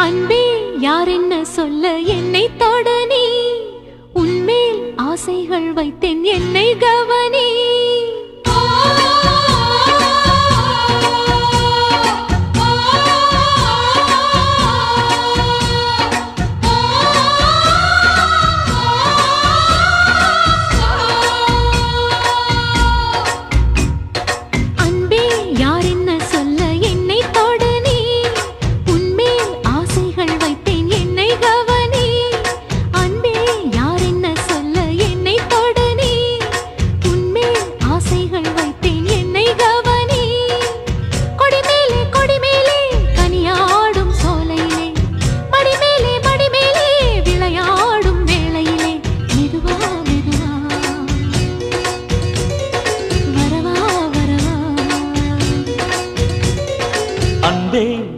அன்பே யார் என்ன சொல்ல என்னை தொட நீ உன்மேல் ஆசைகள் வைத்தேன் என்னை கவனி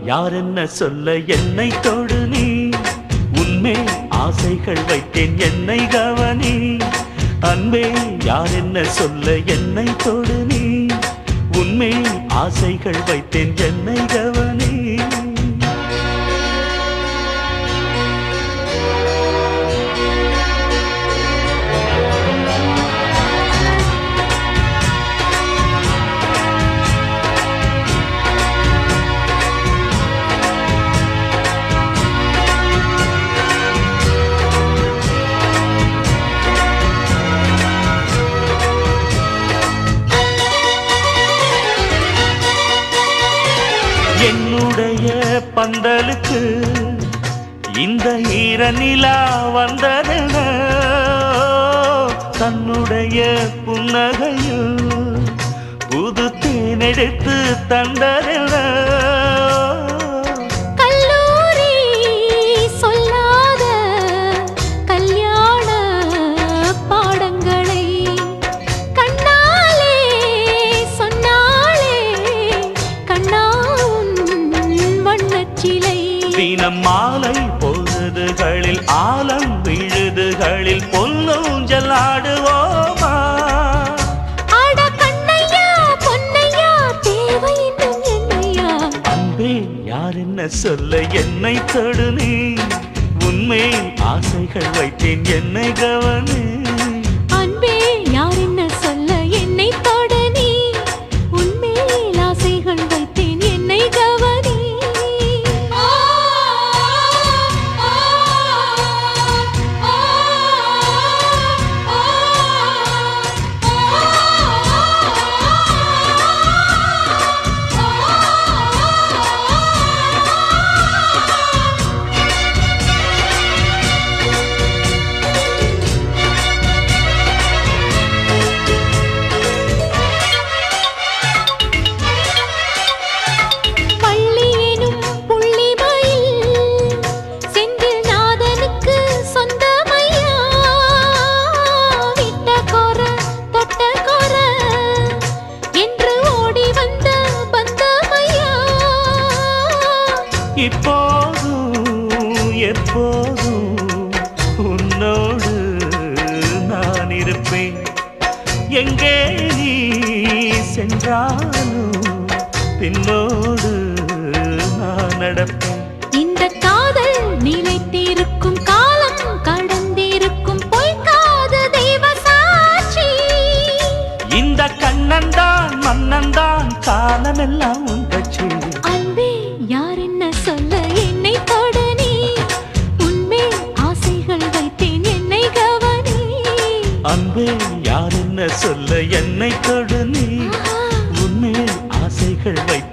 யார் என்ன சொல்ல என்னை தொடு நீ உன்மேல் ஆசைகள் வைத்தேன் என்னை கவனி அன்பே யார் என்ன சொல்ல என்னை தொடு நீ உன்மேல் ஆசைகள் வைத்தேன் என்னை கவனி என்னுடைய பந்தலுக்கு இந்த ஈர நிலா வந்ததென தன்னுடைய புன்னகையில் புது தேனெடுத்து தந்ததென கல்லூரி சொல்லாத கல்யாண பாடங்களை கண்ணாலே சொன்னாலே கண்ணா தினம் மாலை பொழுதுகளில் ஆலம் விழுதுகளில் பொன்னூஞ்சல் ஆடுவோமா ஆட கண்ணையா பொன்னையா தேவை இன்னும் என்னையா அன்பே யார் என்ன சொல்ல என்னை தொடு நீ உன்மேல் ஆசைகள் வைத்தேன் என்னை கவனி அன்பே யார் என்ன சொல்ல என்னை தொட நீ உன்மேல் ஆசைகள் வைத்தேன் என்னை கவனி இப்போதும் எப்போதும் உன்னோடு நான் இருப்பேன் எங்கே நீ சென்றாலும் பின்னோடு நான் நடப்பேன் இந்த காதல் நிலைத்திருக்கும் காலம் கடந்திருக்கும் பொய்க்காத தெய்வ சாட்சி இந்த கண்ணன்தான் மன்னன்தான் காலமெல்லாம் உண்டச்சு அன்பே யார் என்ன சொல்ல என்னை தொட நீ உன்மேல் ஆசைகள் வைத்தேன் என்னை கவனி அன்பே யார் என்ன சொல்ல என்னை தொடு நீ உன்மேல் ஆசைகள் வைத்தேன்